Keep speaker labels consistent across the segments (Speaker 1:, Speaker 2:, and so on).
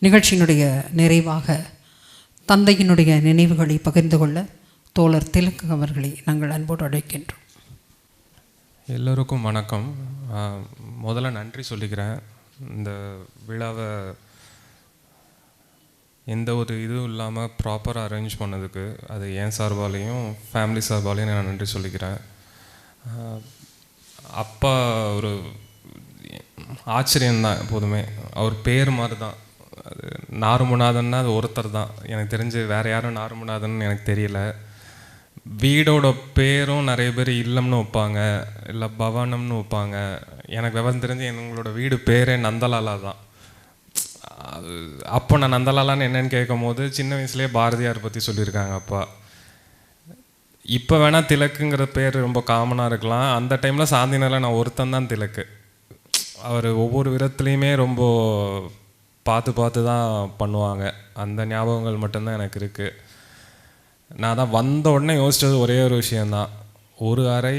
Speaker 1: நிகழ்ச்சியினுடைய நிறைவாக தந்தையினுடைய நினைவுகளை பகிர்ந்து கொள்ள தோழர் திலக் அவர்களை நாங்கள் அன்போடு அழைக்கின்றோம்.
Speaker 2: எல்லோருக்கும் வணக்கம். முதல்ல நன்றி சொல்லிக்கிறேன். இந்த விழாவை எந்த ஒரு இதுவும் இல்லாமல் ப்ராப்பராக அரேஞ்ச் பண்ணதுக்கு அது என் சார்பாலையும் ஃபேமிலி சார்பாலையும் நான் நன்றி சொல்லிக்கிறேன். அப்பா ஒரு ஆச்சரியம்தான் எப்போதுமே. அவர் பேர் மாதிரி தான். அது நாருமுநாதன்னா அது ஒருத்தர் தான். எனக்கு தெரிஞ்சு வேறு யாரும் நாருமுநாதன் எனக்கு தெரியல. வீடோட பேரும் நிறைய பேர் இல்லம்னு வைப்பாங்க, இல்லை பவனம்னு வைப்பாங்க. எனக்கு விவரம் தெரிஞ்சு எங்களோட வீடு பேரே நந்தலாலா தான். அப்போ நான் நந்தலாலான்னு என்னென்னு கேட்கும் போது சின்ன வயசுலேயே பாரதியார் பற்றி சொல்லியிருக்காங்க அப்பா. இப்போ வேணால் திலக்குங்கிற பேர் ரொம்ப காமனாக இருக்கலாம். அந்த டைமில் சாந்தினால நான் ஒருத்தன் தான் திலக்கு. அவர் ஒவ்வொரு விதத்துலேயுமே ரொம்ப பார்த்து பார்த்து தான் பண்ணுவாங்க. அந்த ஞாபகங்கள் மட்டும்தான் எனக்கு இருக்குது. நான் தான் வந்த உடனே யோசித்தது ஒரே ஒரு விஷயந்தான். ஒரு அறை,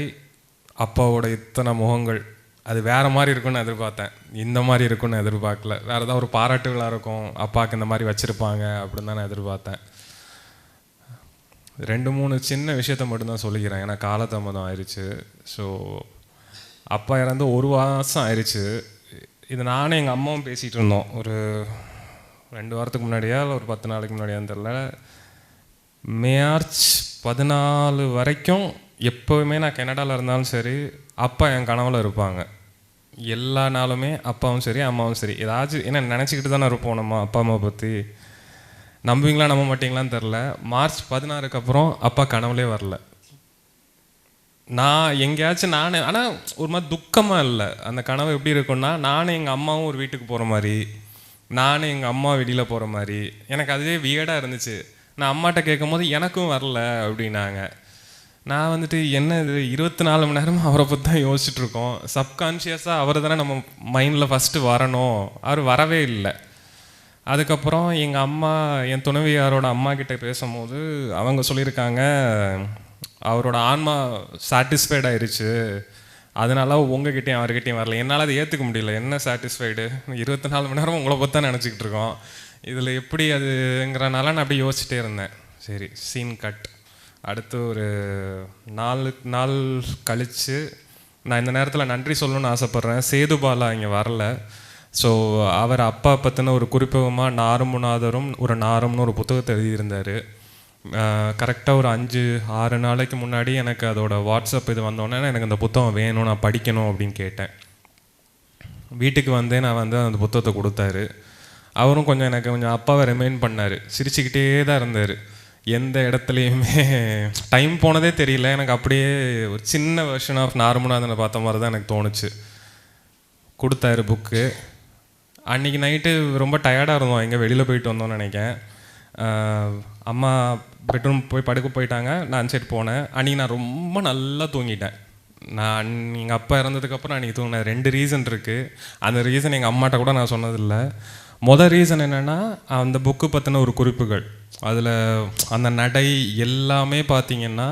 Speaker 2: அப்பாவோட இத்தனை முகங்கள். அது வேறு மாதிரி இருக்குன்னு எதிர்பார்த்தேன், இந்த மாதிரி இருக்குன்னு எதிர்பார்க்கல. வேறு ஏதாவது ஒரு பாராட்டு விழா இருக்கும், அப்பாவுக்கு இந்த மாதிரி வச்சுருப்பாங்க அப்படின்னு தான் நான் எதிர்பார்த்தேன். 2-3 சின்ன விஷயத்த மட்டும்தான் சொல்லிக்கிறேன், ஏன்னா காலதாமதம் ஆயிடுச்சு. ஸோ அப்பா இறந்து 1 மாதம் ஆயிடுச்சு. இது நானும் எங்கள் அம்மாவும் பேசிகிட்டு இருந்தோம். ஒரு 2 வாரத்துக்கு முன்னாடியா இல்லை ஒரு 10 நாளைக்கு முன்னாடியான்னு தெரில. மார்ச் 14 வரைக்கும் எப்போவுமே நான் கனடாவில் இருந்தாலும் சரி அப்பா என் கனவில் இருப்பாங்க. எல்லா நாளுமே அப்பாவும் சரி அம்மாவும் சரி ஏதாச்சும் என்ன நினச்சிக்கிட்டு தானே இருப்போம் நம்ம அப்பா அம்மாவை பற்றி. நம்புவீங்களா நம்ப மாட்டிங்களான்னு தெரில, மார்ச் 16க்கு அப்புறம் அப்பா கனவுலே வரல. நான் எங்கேயாச்சும் ஆனால் ஒரு மாதிரி துக்கமாக இல்லை. அந்த கனவு எப்படி இருக்குன்னா, நானும் எங்கள் அம்மாவும் ஒரு வீட்டுக்கு போகிற மாதிரி, நானும் எங்கள் அம்மா வெளியில் போகிற மாதிரி. எனக்கு அதுவே வியர்டாக இருந்துச்சு. நான் அம்மாட்ட கேட்கும் போது எனக்கும் வரல அப்படின்னாங்க. நான் வந்துட்டு என்ன இது 24 மணி நேரமும் அவரை பற்றி தான் யோசிச்சுட்ருக்கோம். சப்கான்ஷியஸாக அவர் தானே நம்ம மைண்டில் ஃபஸ்ட்டு வரணும். அவர் வரவே இல்லை. அதுக்கப்புறம் எங்கள் அம்மா என் துணைவியாரோட அம்மா கிட்டே பேசும்போது அவங்க சொல்லியிருக்காங்க, அவரோட ஆன்மா சாட்டிஸ்ஃபைட் ஆயிடுச்சு, அதனால உங்ககிட்டையும் அவர்கிட்டையும் வரல. என்னால் அதை ஏற்றுக்க முடியல. என்ன சாட்டிஸ்ஃபைடு? 24 மணி நேரம் உங்களை பற்றி தான் நினச்சிக்கிட்டு இருக்கோம், இதில் எப்படி அதுங்கிறனால நான் அப்படி யோசிச்சுட்டே இருந்தேன். சரி, சீன் கட். அடுத்து ஒரு 4 நாள் கழித்து நான் இந்த நேரத்தில் நன்றி சொல்லணும்னு ஆசைப்பட்றேன். சேதுபாலா இங்கே வரல. ஸோ அவர் அப்பா பற்றின ஒரு குறிப்பகமாக நாருமுநாதரும் ஒரு நாரம்னு ஒரு புத்தகத்தை எழுதியிருந்தார். கரெக்டாக ஒரு 5-6 நாளைக்கு முன்னாடி எனக்கு அதோட வாட்ஸ்அப் இது வந்தோடனே எனக்கு அந்த புத்தகம் வேணும், நான் படிக்கணும் அப்படின்னு கேட்டேன். வீட்டுக்கு நான் அந்த புத்தகத்தை கொடுத்தாரு. அவரும் எனக்கு கொஞ்சம் அப்பாவை ரிமைண்ட் பண்ணார். சிரிச்சுக்கிட்டே தான் இருந்தார். எந்த இடத்துலையுமே டைம் போனதே தெரியல. எனக்கு அப்படியே ஒரு சின்ன வெர்ஷன் ஆஃப் நாருமுநாதனை பார்த்த மாதிரி தான் எனக்கு தோணுச்சு. கொடுத்தாரு புக்கு. அன்றைக்கி நைட்டு ரொம்ப டயர்டாக இருந்தோம், எங்கே வெளியில் போயிட்டு வந்தோம்னு நினைக்கிறேன். அம்மா பெட்ரூம் போய் படுக்க போயிட்டாங்க, நான் சரி போனேன். அன்றைக்கி நான் ரொம்ப நல்லா தூங்கிட்டேன். நான் எங்கள் அப்பா இறந்ததுக்கப்புறம் அன்றைக்கி தூங்கினேன். 2 ரீசன் இருக்குது. அந்த ரீசன் எங்கள் அம்மாட்ட கூட நான் சொன்னதில்லை. மொதல் ரீசன் என்னென்னா, அந்த புக்கு பற்றின ஒரு குறிப்புகள், அதில் அந்த நடை எல்லாமே பார்த்திங்கன்னா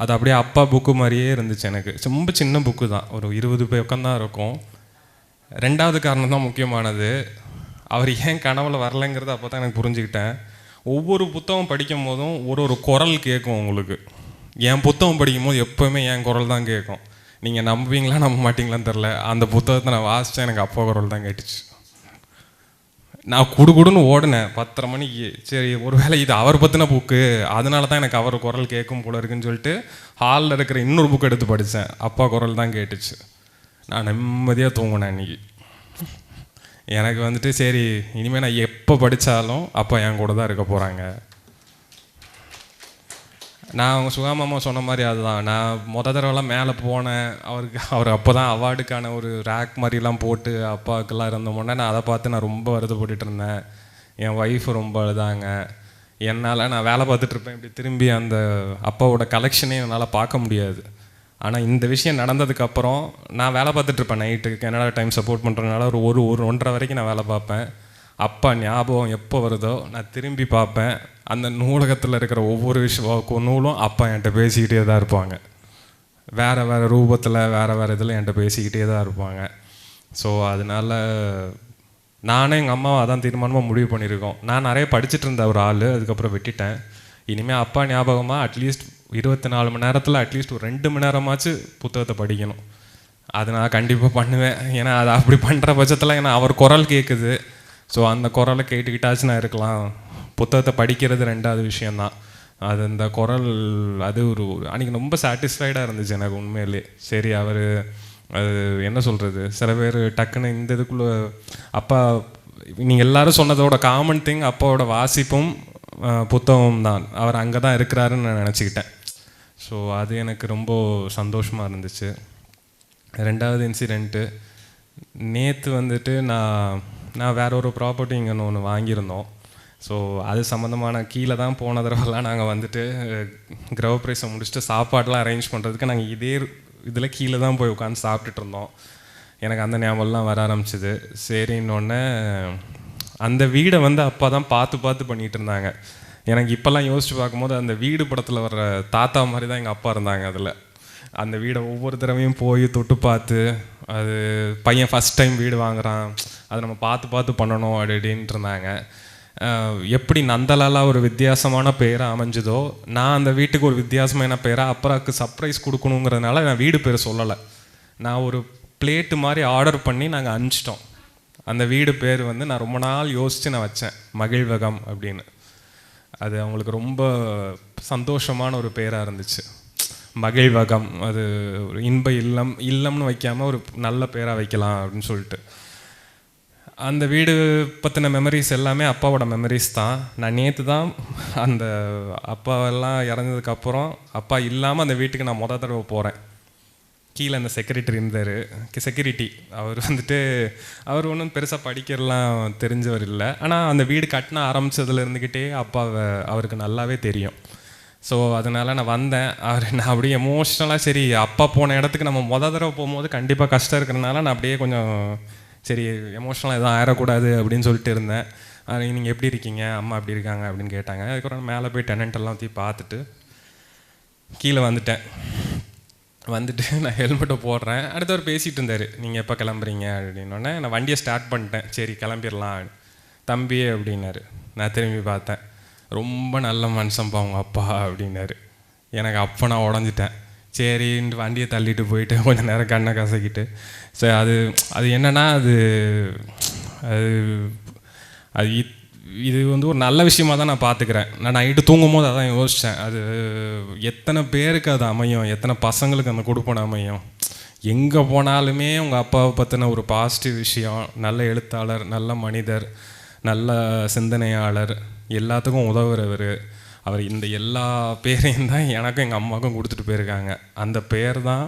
Speaker 2: அது அப்படியே அப்பா புக்கு மாதிரியே இருந்துச்சு. எனக்கு ரொம்ப சின்ன புக்கு தான், ஒரு 20 பக்கம் தான் இருக்கும். 2வது காரணம் தான் முக்கியமானது. அவர் ஏன் கனவுல வரலைங்கிறது அப்போ தான் எனக்கு புரிஞ்சுக்கிட்டேன். ஒவ்வொரு புத்தகம் படிக்கும் போதும் ஒரு குரல் கேட்கும் உங்களுக்கு. என் புத்தகம் படிக்கும் போது எப்போவுமே என் குரல் தான் கேட்கும். நீங்கள் நம்புவீங்களா நம்ப மாட்டிங்களான்னு தெரில, அந்த புத்தகத்தை நான் வாசித்தேன், எனக்கு அப்பா குரல் தான் கேட்டுச்சு. நான் குடுன்னு ஓடினேன் 10:30 மணிக்கு. சரி, ஒரு வேளை இது அவர் பற்றின புக்கு, அதனால தான் எனக்கு அவர் குரல் கேட்கும் போல இருக்குன்னு சொல்லிட்டு ஹாலில் இருக்கிற இன்னொரு புக் எடுத்து படித்தேன். அப்பா குரல் தான் கேட்டுச்சு. நான் நிம்மதியாக தூங்கினேன் அன்றைக்கி. எனக்கு சரி, இனிமேல் நான் எப்போ படித்தாலும் அப்பா என் கூட தான் இருக்க போகிறாங்க. நான் அவங்க சுகாமாமா சொன்ன மாதிரி அதுதான். நான் தடவைலாம் மேலே போனேன். அவர் அப்போ தான் அவார்டுக்கான ஒரு ரேக் மாதிரிலாம் போட்டு அப்பாவுக்கெல்லாம் இருந்தோம்னா நான் அதை பார்த்து நான் ரொம்ப வருத்தப்பட்டுட்டு இருந்தேன். என் ஒய்ஃப் ரொம்ப அழுதாங்க. என்னால் நான் வேலை பார்த்துட்ருப்பேன், இப்படி திரும்பி அந்த அப்பாவோட கலெக்ஷனே என்னால் பார்க்க முடியாது. ஆனால் இந்த விஷயம் நடந்ததுக்கப்புறம் நான் வேலை பார்த்துட்ருப்பேன். நைட்டு கனடா டைம் சப்போர்ட் பண்ணுறதுனால ஒரு 1-1.5 வரைக்கும் நான் வேலை பார்ப்பேன். அப்பா ஞாபகம் எப்போ வருதோ நான் திரும்பி பார்ப்பேன். அந்த நூலகத்தில் இருக்கிற ஒவ்வொரு நூலும் அப்பா என்கிட்ட பேசிக்கிட்டே தான் இருப்பாங்க. வேறு வேறு ரூபத்தில் வேறு வேறு இதில் என்கிட்ட பேசிக்கிட்டே தான் இருப்பாங்க. ஸோ அதனால் நானும் எங்கள் அம்மாவும் அதான் தீர்மானமாக முடிவு பண்ணியிருக்கோம். நான் நிறைய படிச்சுட்டு இருந்த ஒரு ஆள், அதுக்கப்புறம் விட்டுட்டேன். இனிமேல் அப்பா ஞாபகமாக அட்லீஸ்ட் 24 மணி நேரத்தில் அட்லீஸ்ட் ஒரு 2 மணி நேரமாச்சு புத்தகத்தை படிக்கணும். அது நான் கண்டிப்பாக பண்ணுவேன். ஏன்னா அது அப்படி பண்ணுற பட்சத்தில் ஏன்னா அவர் குரல் கேட்குது. ஸோ அந்த குரலை கேட்டுக்கிட்டாச்சு நான் இருக்கலாம். புத்தகத்தை படிக்கிறது 2வது விஷயந்தான். அது இந்த குரல் அது ஒரு அன்றைக்கி ரொம்ப சாட்டிஸ்ஃபைடாக இருந்துச்சு எனக்கு உண்மையிலே. சரி அவர் அது என்ன சொல்கிறது, சில பேர் டக்குன்னு இந்த இதுக்குள்ளே அப்பா நீங்கள் எல்லோரும் சொன்னதோட காமன் திங் அப்பாவோட வாசிப்பும் புத்தகம் தான். அவர் அங்கே தான் இருக்கிறாருன்னு நான் நினச்சிக்கிட்டேன். ஸோ அது எனக்கு ரொம்ப சந்தோஷமாக இருந்துச்சு. 2வது இன்சிடெண்ட்டு, நேற்று வந்துட்டு நான் வேற ஒரு ப்ராப்பர்ட்டி இங்கேன்னு ஒன்று வாங்கியிருந்தோம். ஸோ அது சம்மந்தமான கீழே தான் போன தடவைலாம் நாங்கள் வந்துட்டு கிரகப்பிரவேசம் முடிச்சுட்டு சாப்பாடெலாம் அரேஞ்ச் பண்ணுறதுக்கு நாங்கள் இதே இதில் கீழே தான் போய் உட்காந்து சாப்பிட்டுட்டு இருந்தோம். எனக்கு அந்த ஞாபகம்லாம் வர ஆரம்பிச்சிது. சரின்னொன்னே அந்த வீடை வந்து அப்பா தான் பார்த்து பண்ணிகிட்டு இருந்தாங்க. எனக்கு இப்போல்லாம் யோசித்து பார்க்கும்போது அந்த வீடு படத்தில் வர்ற தாத்தா மாதிரி தான் எங்கள் அப்பா இருந்தாங்க. அதில் அந்த வீடை ஒவ்வொரு தடவையும் போய் தொட்டு பார்த்து, அது பையன் ஃபஸ்ட் டைம் வீடு வாங்குகிறான், அதை நம்ம பார்த்து பண்ணணும் அப்படின்ட்டு இருந்தாங்க. எப்படி நந்தலாலா ஒரு வித்தியாசமான பேராக அமைஞ்சதோ, நான் அந்த வீட்டுக்கு ஒரு வித்தியாசமான பேராக அப்பாவுக்கு சர்ப்ரைஸ் கொடுக்கணுங்கிறதுனால நான் வீடு பேர் சொல்லலை. நான் ஒரு பிளேட்டு மாதிரி ஆர்டர் பண்ணி நாங்கள் அனுப்பிச்சிட்டோம். அந்த வீடு பேர் வந்து நான் ரொம்ப நாள் யோசித்து நான் வச்சேன், மகிழ்வகம் அப்படின்னு. அது அவங்களுக்கு ரொம்ப சந்தோஷமான ஒரு பேராக இருந்துச்சு, மகிழ்வகம். அது ஒரு இன்ப இல்லம்னு வைக்காமல் ஒரு நல்ல பேராக வைக்கலாம் அப்படின்னு சொல்லிட்டு. அந்த வீடு பற்றின மெமரிஸ் எல்லாமே அப்பாவோட மெமரிஸ் தான். நான் நேற்று தான் அந்த அப்பாவெல்லாம் இறந்ததுக்கப்புறம் அப்பா இல்லாமல் அந்த வீட்டுக்கு நான் தடவை போகிறேன். கீழே அந்த செக்யூரிட்டி அவர் வந்துட்டு அவர் ஒன்றும் பெருசாக படிக்கிறலாம் தெரிஞ்சவர் இல்லை. ஆனால் அந்த வீடு கட்டின ஆரம்பித்ததுல இருந்துக்கிட்டே அவருக்கு நல்லாவே தெரியும். ஸோ அதனால் நான் வந்தேன். நான் அப்படியே எமோஷ்னலாக சரி அப்பா போன இடத்துக்கு நம்ம தடவை போகும்போது கண்டிப்பாக கஷ்டம் இருக்கிறதுனால நான் அப்படியே கொஞ்சம் சரி எமோஷ்னலாக எதுவும் ஆயிடக்கூடாது அப்படின்னு சொல்லிட்டு இருந்தேன். நீங்கள் எப்படி இருக்கீங்க, அம்மா எப்படி இருக்காங்க அப்படின்னு கேட்டாங்க. அதுக்கப்புறம் மேலே போய் டெனண்டெல்லாம் ஊற்றி பார்த்துட்டு கீழே வந்துட்டு நான் ஹெல்மெட்டை போடுறேன். அடுத்தவர் பேசிகிட்டு இருந்தார், நீங்கள் எப்போ கிளம்புறீங்க அப்படின்னோடனே நான் வண்டியை ஸ்டார்ட் பண்ணிட்டேன். சரி கிளம்பிடலாம் தம்பி அப்படின்னாரு. நான் திரும்பி பார்த்தேன், ரொம்ப நல்ல மனுஷன்ப்பா அவங்க அப்பா அப்படின்னாரு. எனக்கு அப்போ நான் உடஞ்சிட்டேன். சரின்ட்டு வண்டியை தள்ளிட்டு போயிட்டு கொஞ்சம் நேரம் கண்ணை கசக்கிட்டு சரி அது என்னென்னா அது இது வந்து ஒரு நல்ல விஷயமாக தான் நான் பார்த்துக்கிறேன். நான் நைட்டு தூங்கும் போது அதான் யோசித்தேன், அது எத்தனை பேருக்கு அது அமையும், எத்தனை பசங்களுக்கு அந்த கொடுப்பன அமையும். எங்கே போனாலுமே உங்கள் அப்பாவை பற்றின ஒரு பாசிட்டிவ் விஷயம், நல்ல எழுத்தாளர், நல்ல மனிதர், நல்ல சிந்தனையாளர், எல்லாத்துக்கும் உதவுறவர், அவர் இந்த எல்லா பேரையும் தான் எனக்கும் எங்கள் அம்மாவுக்கும் கொடுத்துட்டு போயிருக்காங்க. அந்த பேர் தான்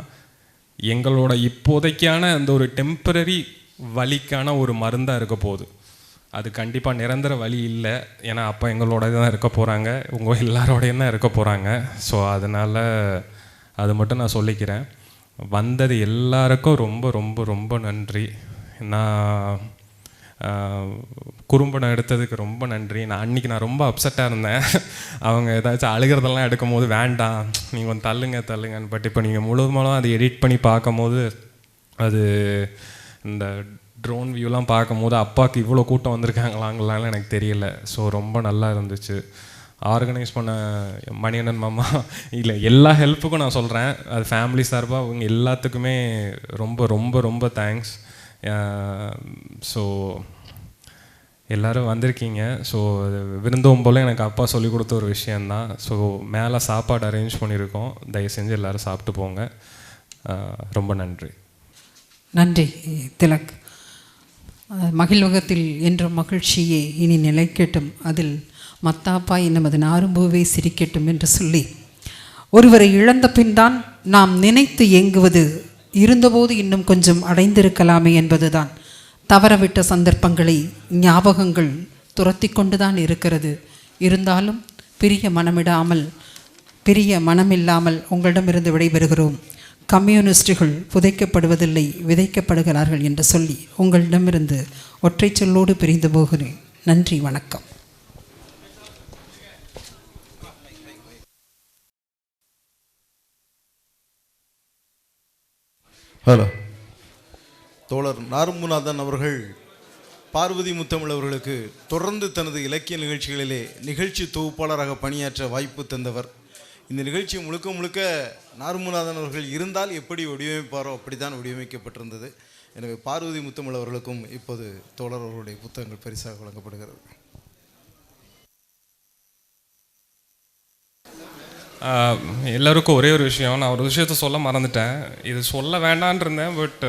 Speaker 2: எங்களோட இப்போதைக்கான அந்த ஒரு டெம்பரரி வலிக்கான ஒரு மருந்தாக இருக்க போகுது. அது கண்டிப்பாக நிரந்தர வழி இல்லை. ஏன்னா அப்போ எங்களோட தான் இருக்க போகிறாங்க, உங்கள் எல்லாரோடையும் தான் இருக்க போகிறாங்க. ஸோ அதனால் அது மட்டும் நான் சொல்லிக்கிறேன். வந்தது எல்லாருக்கும் ரொம்ப ரொம்ப ரொம்ப நன்றி. நான் குறும்படம் எடுத்ததுக்கு ரொம்ப நன்றி. அன்றைக்கி நான் ரொம்ப அப்செட்டாக இருந்தேன். அவங்க ஏதாச்சும் அழுகிறதெல்லாம் எடுக்கும் போது வேண்டாம் நீங்கள் கொஞ்சம் தள்ளுங்கன்னு. பட் இப்போ நீங்கள் முழுவதும் அதை எடிட் பண்ணி பார்க்கும் போது அது இந்த ட்ரோன் வியூலாம் பார்க்கும் போது அப்பாவுக்கு இவ்வளோ கூட்டம் வந்திருக்காங்களாங்களான்னு எனக்கு தெரியல. ஸோ ரொம்ப நல்லா இருந்துச்சு. ஆர்கனைஸ் பண்ண மணியண்ணன் மாமா இல்லை எல்லா ஹெல்ப்புக்கும் நான் சொல்கிறேன். அது ஃபேமிலி சார்பாக அவங்க எல்லாத்துக்குமே ரொம்ப ரொம்ப ரொம்ப தேங்க்ஸ். ஸோ எல்லோரும் வந்திருக்கீங்க. ஸோ விருந்தோம் போல் எனக்கு அப்பா சொல்லிக் கொடுத்த ஒரு விஷயந்தான். ஸோ மேலே சாப்பாடு அரேஞ்ச் பண்ணியிருக்கோம், தயவு செஞ்சு எல்லோரும் சாப்பிட்டு போங்க. ரொம்ப நன்றி.
Speaker 1: நன்றி திலக். மகிழ்வகத்தில் என்ற மகிழ்ச்சியே இனி நிலைக்கட்டும், அதில் மத்தாப்பாய் நமது நாரும்பூவே சிரிக்கட்டும் என்று சொல்லி, ஒருவரை இழந்த பின் தான் நாம் நினைத்து ஏங்குவது இருந்தபோது இன்னும் கொஞ்சம் அடைந்திருக்கலாமே என்பதுதான். தவறவிட்ட சந்தர்ப்பங்களை ஞாபகங்கள் துரத்தி கொண்டுதான் இருக்கிறது. இருந்தாலும் பிரிய மனமில்லாமல் உங்களிடமிருந்து விடைபெறுகிறோம். கம்யூனிஸ்டுகள் புதைக்கப்படுவதில்லை, விதைக்கப்படுகிறார்கள் என்று சொல்லி உங்களிடமிருந்து ஒற்றை சொல்லோடு பிரிந்து போகிறேன். நன்றி, வணக்கம்.
Speaker 3: ஹலோ. தோழர் நாரும்புநாதன் அவர்கள் பார்வதி முத்தமிழ் அவர்களுக்கு தொடர்ந்து தனது இலக்கிய நிகழ்ச்சிகளிலே நிகழ்ச்சி தொகுப்பாளராக பணியாற்ற வாய்ப்பு தந்தவர். இந்த நிகழ்ச்சி முழுக்க முழுக்க நார்முநாதன் அவர்கள் இருந்தால் எப்படி வடிவமைப்பாரோ அப்படித்தான் வடிவமைக்கப்பட்டிருந்தது. எனவே பார்வதி முத்தமிழ் அவர்களுக்கும் இப்போது தோழர் அவர்களுடைய புத்தகங்கள் பரிசாக வழங்கப்படுகிறது.
Speaker 2: எல்லாருக்கும் ஒரே ஒரு விஷயம், நான் ஒரு விஷயத்த சொல்ல மறந்துட்டேன். இது சொல்ல வேண்டான் இருந்தேன், பட்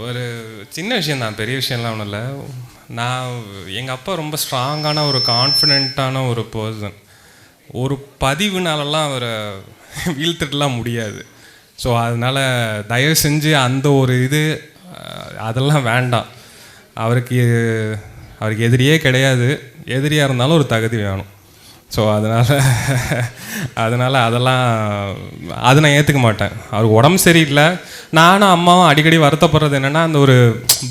Speaker 2: ஒரு சின்ன விஷயந்தான், பெரிய விஷயம்லாம் ஒன்றும் இல்லை. நான் எங்கள் அப்பா ரொம்ப ஸ்ட்ராங்கான ஒரு கான்ஃபிடென்ட்டான ஒரு பர்சன். ஒரு பதிவுனாலலாம் அவரை வீழ்த்திட்டுலாம் முடியாது. ஸோ அதனால் தயவு செஞ்சு அந்த ஒரு இது அதெல்லாம் வேண்டாம். அவருக்கு எதிரியே கிடையாது. எதிரியாக இருந்தாலும் ஒரு தகுதி வேணும். ஸோ அதனால் அதெல்லாம் அது நான் ஏற்றுக்க மாட்டேன். அவருக்கு உடம்பு சரியில்லை. நானும் அம்மாவும் அடிக்கடி வருத்தப்படுறது என்னென்னா, அந்த ஒரு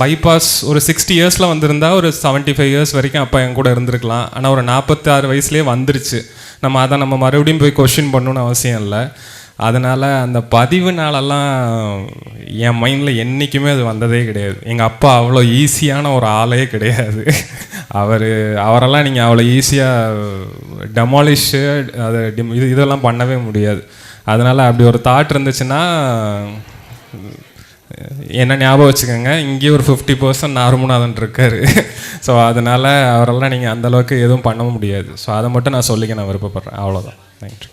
Speaker 2: பைபாஸ் ஒரு 60 இயர்ஸில் வந்திருந்தா ஒரு 75 இயர்ஸ் வரைக்கும் அப்பா என் கூட இருந்திருக்கலாம். ஆனால் ஒரு 46 வயசுலேயே வந்துருச்சு. நம்ம மறுபடியும் போய் கொஸ்டின் பண்ணணுன்னு அவசியம் இல்லை. அதனால் அந்த பதிவுனாலெல்லாம் என் மைண்டில் என்றைக்குமே அது வந்ததே கிடையாது. எங்கள் அப்பா அவ்வளோ ஈஸியான ஒரு ஆளே கிடையாது. அவரெல்லாம் நீங்கள் அவ்வளோ ஈஸியாக டெமாலிஷு அதை இதெல்லாம் பண்ணவே முடியாது. அதனால் அப்படி ஒரு தாட் இருந்துச்சுன்னா என்ன ஞாபகம் வச்சுக்கோங்க, இங்கேயே ஒரு 50% நார்முநாதன் இருக்கார். ஸோ அதனால் அவரெல்லாம் நீங்கள் அந்தளவுக்கு எதுவும் பண்ண முடியாது. ஸோ அதை மட்டும் நான் சொல்லிக்க நான் விருப்பப்படுறேன். அவ்வளோதான். தேங்க்யூ.